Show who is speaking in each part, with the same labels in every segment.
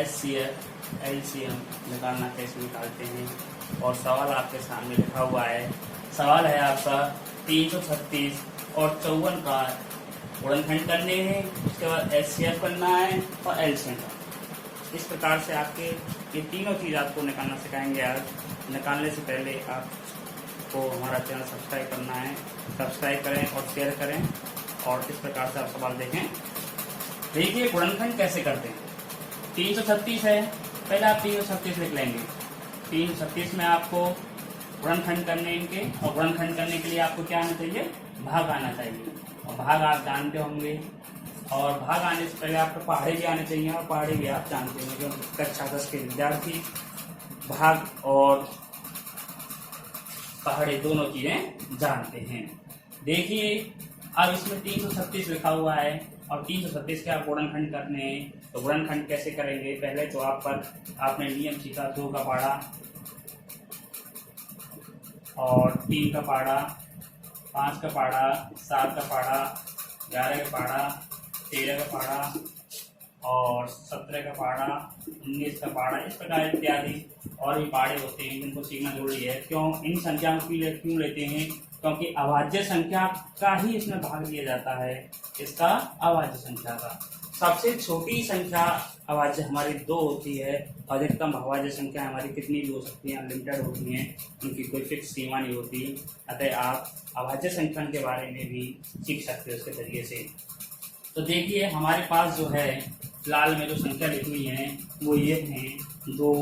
Speaker 1: HCF LCM निकालना कैसे निकालते हैं। और सवाल आपके सामने लिखा हुआ है। सवाल है आपका 336 और 54 का गुणनखंड करने हैं, उसके बाद HCF करना है और LCM करना। इस प्रकार से आपके ये तीनों चीज़ आपको निकालना सिखाएंगे आज। निकालने से पहले आपको हमारा चैनल सब्सक्राइब करना है, सब्सक्राइब करें और शेयर करें और इस प्रकार से आप सवाल देखें। देखिए गुणनखंड कैसे करते हैं। 336 है, पहले आप 336 लिख लेंगे। 336 में आपको गुणनखंड करने इनके, और गुणनखंड करने के लिए आपको क्या आना चाहिए, भाग आना चाहिए। और भाग आप जानते होंगे, और भाग आने से पहले आपको पहाड़े भी आने चाहिए, और पहाड़े भी आप जानते होंगे क्योंकि कक्षा 10 के विद्यार्थी भाग और पहाड़े दोनों चीजें जानते हैं। देखिए अब इसमें 336 लिखा हुआ है और 336 के आप गुणनखंड करने हैं, तो गुणनखंड कैसे करेंगे। पहले तो आपने नियम सीखा 2 का पाड़ा और 3 का पाड़ा, 5 का पाड़ा, 7 का पाड़ा, 11 का पाड़ा, 13 का पाड़ा और 17 का पाड़ा, 19 का पाड़ा, इस प्रकार इत्यादि और भी पाड़े होते हैं जिनको सीखना जरूरी है। क्यों इन संख्याओं को क्यों लेते हैं, क्योंकि अभाज्य संख्या का ही इसमें भाग लिया जाता है। इसका अभाज्य संख्या का सबसे छोटी संख्या अभाज्य हमारी 2 होती है, अधिकतम अभाज्य संख्या हमारी कितनी भी हो सकती है, अनलिमिटेड होती हैं, उनकी कोई फिक्स सीमा नहीं होती। अतः आप अभाज्य संख्या के बारे में भी सीख सकते हो उसके जरिए से। तो देखिए हमारे पास जो है लाल में जो संख्या लिखी हुई है वो ये हैं 2,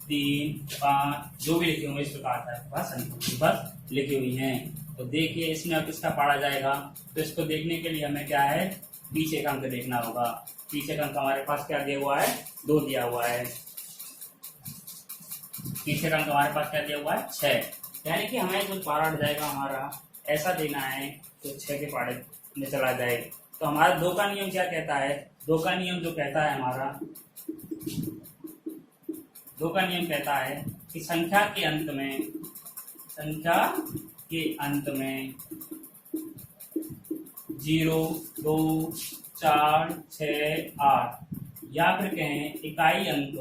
Speaker 1: 3, 5 जो भी लिखे हुए इस प्रकार का बस संख्या बस लिखी हुई हैं। तो देखिए इसमें अब किसका पाड़ा जाएगा, तो इसको देखने के लिए हमें क्या है, पीछे का अंक देखना होगा। पीछे का अंक हमारे पास क्या दिया हुआ है, 2 दिया हुआ है। पीछे का अंक हमारे पास क्या दिया हुआ है, 6। यानी कि हमें जो पारा जाएगा हमारा ऐसा देना है तो 6 के पाड़े में चला जाए। तो हमारा 2 का नियम क्या कहता है, 2 का नियम जो कहता है हमारा 2 का नियम कहता है कि संख्या के अंत में 0, 2, 4, 6, 8 या फिर कहें इकाई अंक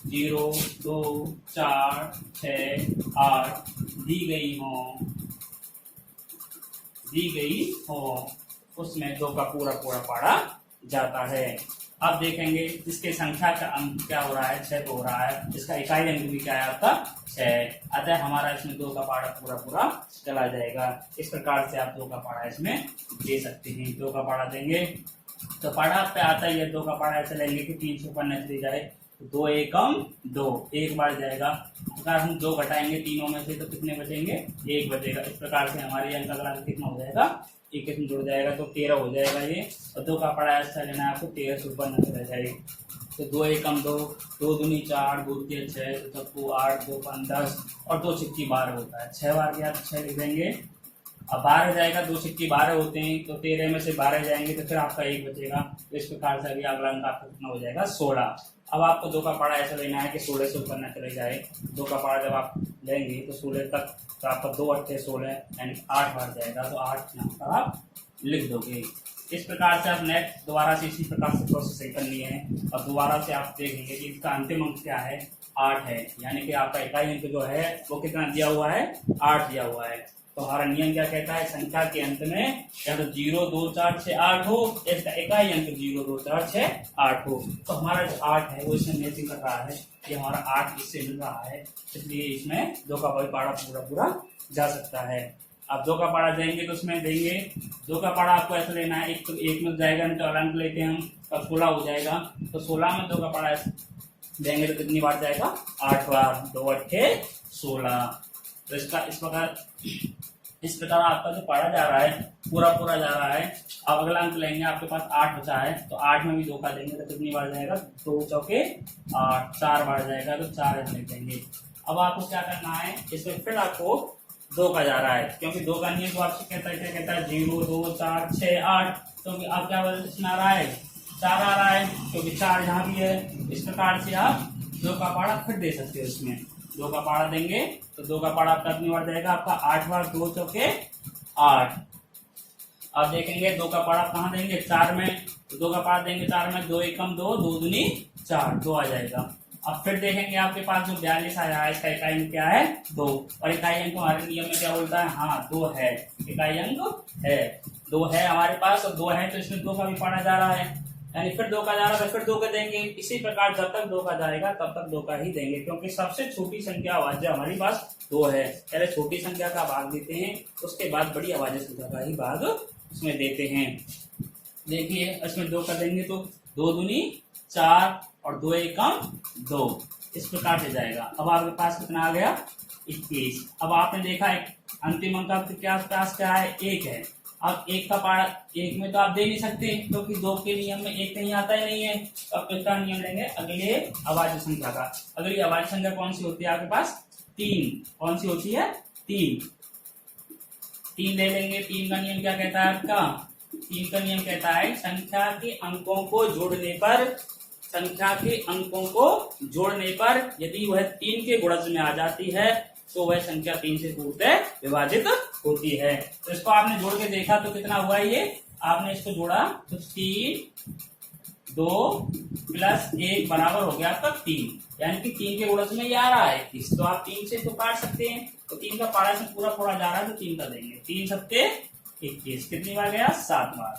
Speaker 1: 0, 2, 4, 6, 8 दी गई हो उसमें 2 का पूरा पाड़ा जाता है। अब देखेंगे इसके संख्या का अंक क्या हो रहा है, 6 हो रहा है, इसका इकाई अंक भी क्या है आपका 6। अतः हमारा इसमें 2 का पाड़ा पूरा चला जाएगा। इस प्रकार से आप 2 का पाड़ा इसमें दे सकते हैं। 2 का पाड़ा देंगे तो पाड़ा पे आता है 2 का पाड़ा ऐसे लेंगे कि 3 से ऊपर न चली जाए, 2 एकम 2 1 बार जाएगा। अगर हम 2 घटाएंगे तीनों में से तो कितने बचेंगे, 1 बचेगा। इस प्रकार से हमारे अंक अगला कितना हो जाएगा, 1 इसमें जुड़ जाएगा तो 13 हो जाएगा ये। और 2 का पाड़ा ऐसा लेना है आपको 13 से ऊपर न चला जाए। तो 2 एकम 2, 2 दूनी 4, 2 तिया 6, 2 चक्कू 8, 2 पंच 10 और 2 छिक्की 12 होता है। 6 बार गया तो 6 लिख देंगे। अब 12 जाएगा, 2 छिक्की 12 होते हैं तो 13 में से 12 जाएंगे तो फिर आपका 1 बचेगा। तो इस प्रकार से अभी अगला अंक आपका कितना हो जाएगा, 16। अब आपको 2 का पाड़ा ऐसा लेना है कि 16 से ऊपर न चले जाए। 2 का पाड़ा जब आप लेंगे तो 16 तक, तो आपका 2 8 16 यानी 8 बार जाएगा तो 8 यहाँ पर आप लिख दोगे। इस प्रकार से आप नेक्स्ट दोबारा से इसी प्रकार से प्रोसेस करनी है और दोबारा से आप देखेंगे कि इसका अंतिम अंक क्या है, 8 है। यानी कि आपका इकाई अंक जो है वो कितना दिया हुआ है, 8 दिया हुआ है। तो हमारा नियम क्या कहता है, संख्या के अंत में या तो 0, 2, 4, 6, 8 हो, इसका इकाई अंक 0, 2, 4, 6, 8 हो। तो हमारा जो 8 है वो इसमें मैचिंग कर रहा है, ये हमारा 8 इससे मिल रहा है, इसलिए इसमें 2 का पाड़ा पूरा जा सकता है। अब 2 का पाड़ा देंगे तो उसमें देंगे 2 का पाड़ा आपको ऐसा लेना है, एक मिल जाएगा नहीं तो अंक लेते हैं हम, तब 16 हो जाएगा। तो 16 में 2 का पाड़ा देंगे तो कितनी बार जाएगा, 8 बार। 2 8 16। तो इसका इस प्रकार आपका जो पाड़ा जा रहा है पूरा जा रहा है। अब अगला अंक लेंगे, आपके पास 8 बचा है तो 8 में भी 2 का देंगे तो कितनी बार जाएगा, 2 चौके 8, 4 बार जाएगा तो 4 लिख देंगे। अब आपको क्या करना है, इसमें फिर आपको 2 का जा रहा है क्योंकि 2 का नियम तो आपसे कहता है 0, 2, 4, 6, 8। तो अब क्या इसमें आ रहा है, 4 आ रहा है क्योंकि 4 यहाँ भी है। इस प्रकार से आप 2 का पाड़ा फिर दे सकते हो। इसमें 2 का पाड़ा देंगे तो 2 का पाड़ा आपका कितनी बार जाएगा, आपका 8 बार, 2 चौके 8। अब देखेंगे 2 का पारा कहाँ देंगे, 4 में, तो 2 का पारा देंगे 4 में, 2 एकम 2, 2 दूनी 4, 2 आ जाएगा। अब फिर देखेंगे आपके पास जो 42 आया है, इसका इकाई अंक क्या है, 2, और इकाई अंक हमारे नियम में क्या बोलता है, हाँ 2 है, इकाई अंक है 2 है हमारे पास, और 2 है तो इसमें 2 का भी पढ़ा जा रहा है, यानी फिर 2 का जा रहा है, फिर 2 का देंगे। इसी प्रकार जब तक 2 का जाएगा तब तक 2 का ही देंगे, क्योंकि सबसे छोटी संख्या अभाज्य हमारे पास 2 है। पहले छोटी संख्या का भाग देते हैं, उसके बाद बड़ी अभाज्य संख्या का ही भाग उसमें देते हैं। देखिए इसमें 2 का देंगे तो 2 दूनी 4 और 2 एकम 2, इस प्रकार से जाएगा। अब आपके पास कितना आ गया, 21। अब आपने देखा एक अंतिम अंक आपके पास क्या है, 1 है। अब 1 का पारा 1 में तो आप दे नहीं सकते, क्योंकि 2 के नियम में 1 कहीं आता ही नहीं है। तो अब किसका नियम लेंगे, अगले अभाज्य संख्या का। अगली अभाज्य संख्या कौन सी होती है आपके पास, 3। कौन सी होती है, 3 ले लेंगे। 3 का नियम क्या कहता है आपका, 3 का नियम कहता है संख्या के अंकों को जोड़ने पर यदि वह 3 के गुणज में आ जाती है तो वह संख्या 3 से पूर्णतः विभाजित होती है। तो इसको आपने जोड़ के देखा तो कितना हुआ, ये आपने इसको जोड़ा तो 3 2 प्लस 1 बराबर हो गया आपका 3, यानी कि 3 के गुणज में ये आ रहा है 21। तो आप 3 से तो काट सकते हैं, तो 3 का पारा से पूरा जा रहा है तो 3 का देंगे। 3 सत्ते 21, कितनी बार गया, 7 बार।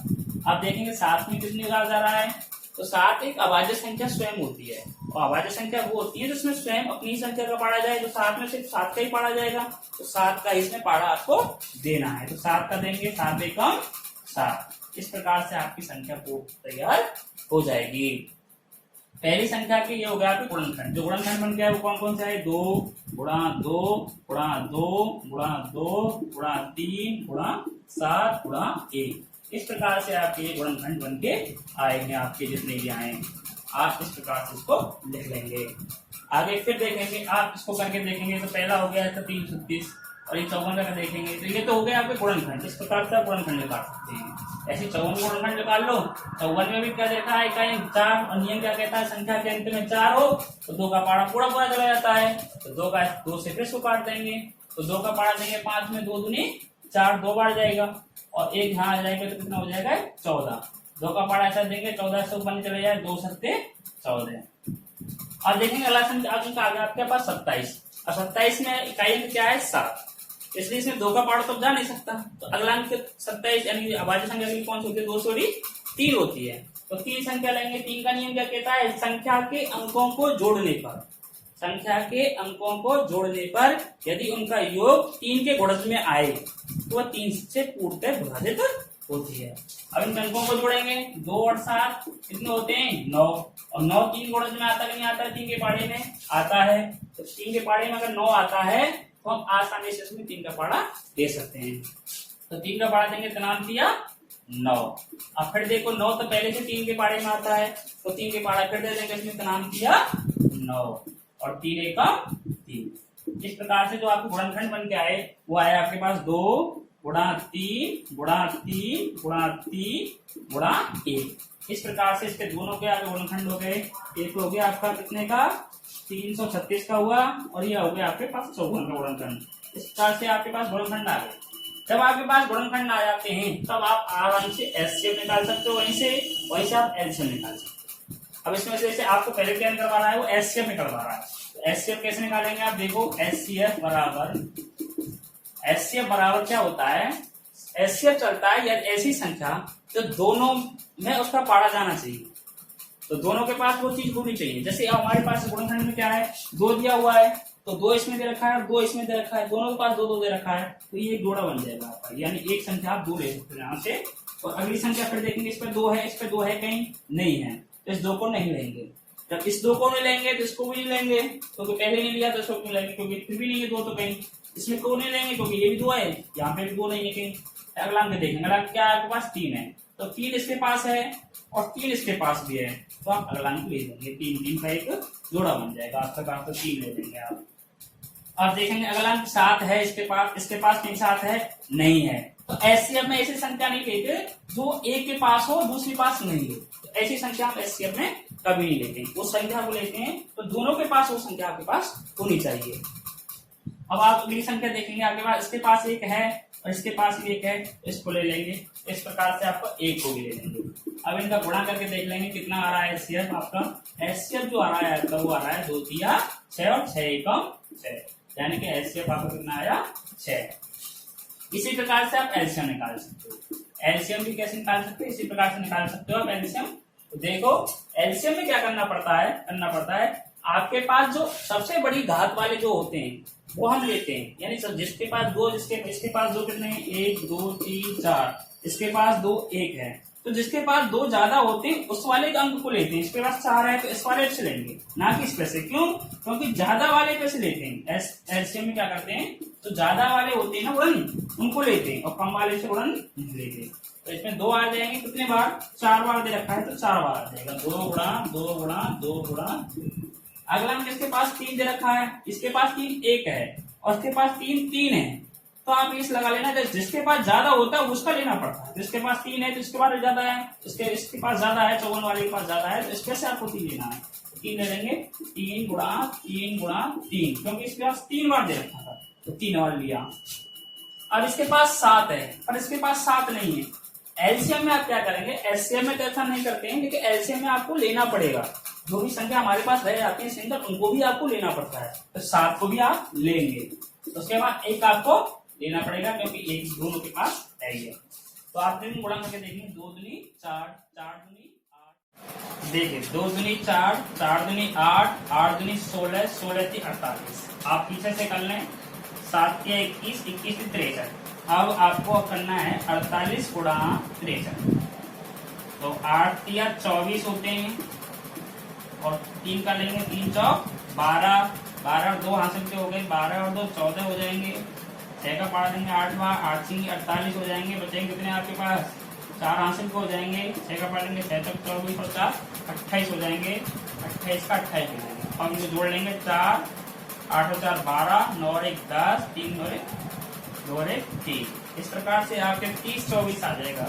Speaker 1: आप देखेंगे 7 में कितनी बार जा रहा है, तो 7 एक अभाज्य संख्या स्वयं होती है, और अभाज्य संख्या वो होती है जिसमें स्वयं अपनी संख्या का पारा जाए। तो 7 में सिर्फ 7 का ही पारा जाएगा, तो 7 का इसमें पारा आपको देना है, तो 7 का देंगे, 7 एकम 7। इस प्रकार से आपकी संख्या को तैयार हो जाएगी। पहली संख्या के ये हो गया आपके गुणनखंड। जो गुणनखंड बन गया है वो कौन कौन सा है, 2 गुणा 2 गुणा 2 गुणा 2 गुणा 3 गुणा 7 गुणा 1। इस प्रकार से आपके गुणनखंड बन के आएंगे, आपके जितने भी आए आप इस प्रकार से इसको लिख लेंगे। आगे फिर देखेंगे, आप इसको करके देखेंगे तो पहला हो गया है 336, और ये 54 का देखेंगे तो ये तो हो गया आपके गुणनखंड। इस प्रकार से आप गुणनखंड निकाल सकते हैं। ऐसे 54 गुणनखंड निकाल लो। 54 में भी क्या देखा है, इकाई 4, और नियम क्या कहता है, संख्या के अंत में 4 हो तो 2 का पारा पूरा चला जाता है, तो 2 से फिर इसको काट देंगे, तो 2 का पारा देंगे 5 में, 2 दूनी 4, 2 बार जाएगा, और 1 यहाँ आ जाएगा तो कितना हो जाएगा, 14। 2 का पारा ऐसा देंगे, 14 से ऊपर चले जाए, 2 सत्ते 14। अब देखेंगे अगला संख्या आ गया आपके पास 27, और 27 में इकाई अंक क्या है, 7, इसलिए इसमें 2 का पारा तो जा नहीं सकता। तो अगला अंक 27 यानी अभाज्य संख्या की कौन सी होती है, 2 से 3 होती है, तो 3 संख्या लेंगे। 3 का नियम क्या कहता है, संख्या के अंकों को जोड़ने पर यदि उनका योग 3 के गुणज में आए तो वह 3 से पूर्णतः विभाजित होती है। अब इन अंकों को जोड़ेंगे, 2 और 7 कितने होते हैं, 9, और 9 3 गुणज में आता नहीं आता, 3 के पाड़े में आता है, तो 3 के पाड़े में अगर 9 आता है तो हम आसानी से इसमें 3 का पाड़ा दे सकते हैं। तो 3 का पाड़ा देंगे तो नाम दिया 9। अब फिर देखो 9 तो पहले से 3 के पाड़े में आता है, तो 3 के पाड़ा फिर दे देंगे, इसमें तो नाम दिया 9, और 3 एकम 3। इस प्रकार से जो आपको गुणनखंड बन के आए वो आया आपके पास 2 गुणा 3 गुणा 3 गुणा 3 गुणा 1। इस प्रकार से इसके दोनों के आपके गुणनखंड हो गए। एक हो गया आपका कितने का, 336 का हुआ, और ये हो गया आपके पास 54 का गुणनखंड। इस प्रकार से आपके पास गुणनखंड आ गए। जब आपके पास गुणनखंड आ जाते हैं तब आप आराम से एचसीएफ निकाल सकते हो, वहीं से आप एलसीएम निकाल सकते हो। अब इसमें से आपको पहले क्या निकलवा रहा है, वो एचसीएफ निकलवा रहा है। तो एचसीएफ कैसे निकालेंगे आप देखो, एचसीएफ बराबर क्या होता है, एचसीएफ चलता है या ऐसी संख्या जो दोनों में उसका पाड़ा जाना चाहिए, तो दोनों के पास वो चीज होनी चाहिए। जैसे हमारे पास गुणनखंड में क्या है, 2 दिया हुआ है, तो 2 इसमें दे रखा है और 2 इसमें दे रखा है, दोनों के पास 2 दे रखा है, तो ये जोड़ा बन जाएगा आपका, यानी एक संख्या आप 2 ले सकते हैं यहाँ से। और अगली संख्या फिर देखेंगे, इस पे 2 है, इस पे 2 है, कहीं नहीं है, तो इस 2 को नहीं लेंगे। जब इस 2 को नहीं लेंगे तो इसको भी नहीं लेंगे, क्योंकि पहले नहीं लिया तो इसको क्यों लेंगे, क्योंकि फिर भी नहीं है 2, तो कहीं इसमें को नहीं लेंगे क्योंकि ये भी 2 है, यहाँ पे भी 2 नहीं है कहीं। अगला अंक देखेंगे, अगला क्या है आपके पास, 3 है, तो 3 इसके पास है और 3 इसके पास भी है, तो आप अगला अंक ले लेंगे, 3 का एक जोड़ा बन जाएगा आपका, 3 ले लेंगे आप। अब देखेंगे अगला अंक 7 है, इसके पास 3 7 है, नहीं है, तो एचसीएफ में ऐसी संख्या नहीं लेते जो एक के पास हो दूसरे पास नहीं हो, तो ऐसी संख्या हम एचसीएफ में कभी नहीं लेते। उस संख्या को लेते हैं तो दोनों के पास वो संख्या आपके पास होनी चाहिए। अब आप अगली संख्या देखेंगे, आपके पास इसके पास 1 है और इसके पास भी एक है, इसको ले लेंगे। इस प्रकार से आपका एक को भी ले लेंगे। अब इनका गुणा करके देख लेंगे कितना आ रहा है एचसीएफ आपका। एचसीएफ जो आ रहा है आपका वो आ रहा है 2 तिया 6 और 6 एकम 6, यानी कि एचसीएफ आपका कितना आया 6। इसी प्रकार से आप एलसीएम निकाल सकते हो। एलसीएम भी कैसे निकाल सकते हो, इसी प्रकार से निकाल सकते हो आप एलसीएम। तो देखो एलसीएम में क्या करना पड़ता है, आपके पास जो सबसे बड़ी घात वाले जो होते हैं वो हम लेते हैं, यानी जिसके पास दो, इसके पास दो कितने हैं, 1 2 3 4, इसके पास 2 1 है, तो जिसके पास 2 ज्यादा होते हैं उस वाले के अंक को लेते हैं। इसके पास 4 है तो इस वाले से लेंगे, ना कि इस पे से। क्यों? क्योंकि ज्यादा वाले पे से लेते हैं। एलसीएम में क्या करते हैं, तो ज्यादा वाले होते हैं ना गुणन, उनको लेते हैं, और कम वाले से गुणन नहीं लेते। तो इसमें 2 आ जाएंगे, कितने बार, 4 बार दे रखा है तो 4 बार आ जाएगा, 2 गुणा 2 गुणा 2 गुणा। अगला में जिसके पास 3 दे रखा है, इसके पास 3 1 है और इसके पास 3 3 है, तो आप इस लगा लेना जिसके पास ज्यादा होता है उसका लेना पड़ता है। जिसके पास 3 है तो इसके पास ज्यादा है, इसके पास ज्यादा है, 54 वाले के पास ज्यादा है, तो इसके से आपको 3 लेना है। 3 ले लेंगे, 3 गुणा 3 गुणा 3, क्योंकि इसके पास 3 बार दे रखा था तो 3 बार लिया। अब इसके पास 7 है पर इसके पास 7 नहीं है। एलसीएम में आप क्या करेंगे, एलसीएम में तो ऐसा नहीं करते हैं, लेकिन एलसीएम में आपको लेना पड़ेगा। जो भी संख्या हमारे पास रह जाती है सिंगल, उनको भी आपको लेना पड़ता है, तो 7 को भी आप लेंगे। तो उसके बाद 1 आपको लेना पड़ेगा, क्योंकि 1 दोनों के पास है ही है। तो आप दिन गुणा करके देखेंगे, 2 दूनी 4 4 दूनी 8, देखिए 2 दूनी 4 4 दूनी 8 8 दूनी 16 16 थी 48। आप पीछे से कर लें, 7 के 21 21 से 63। अब आपको करना है 48 गुणा 63, तो 8 तिया 24 होते हैं, और 3 का लेंगे, 3 चौक 12 12 और 2 हासिल के हो गए, 12 और 2 14 हो जाएंगे। 6 का पार देंगे 8 बार, 8 सिंह 48 हो जाएंगे। बचेंगे कितने आपके पास, 4 हासिल को हो जाएंगे। 6 का पार देंगे 6 तक 24 और 4 28 हो जाएंगे। 28 का 28 हो जाएंगे। अब इनको जोड़ लेंगे, 4 8 और 4 12, 9 और 1 10, 3 और 1 2 और 1 3। इस प्रकार से आपके 30 24 आ जाएगा,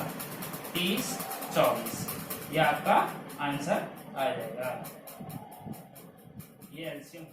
Speaker 1: 30 24 ये आपका आंसर आ जाएगा। ये एलसीएम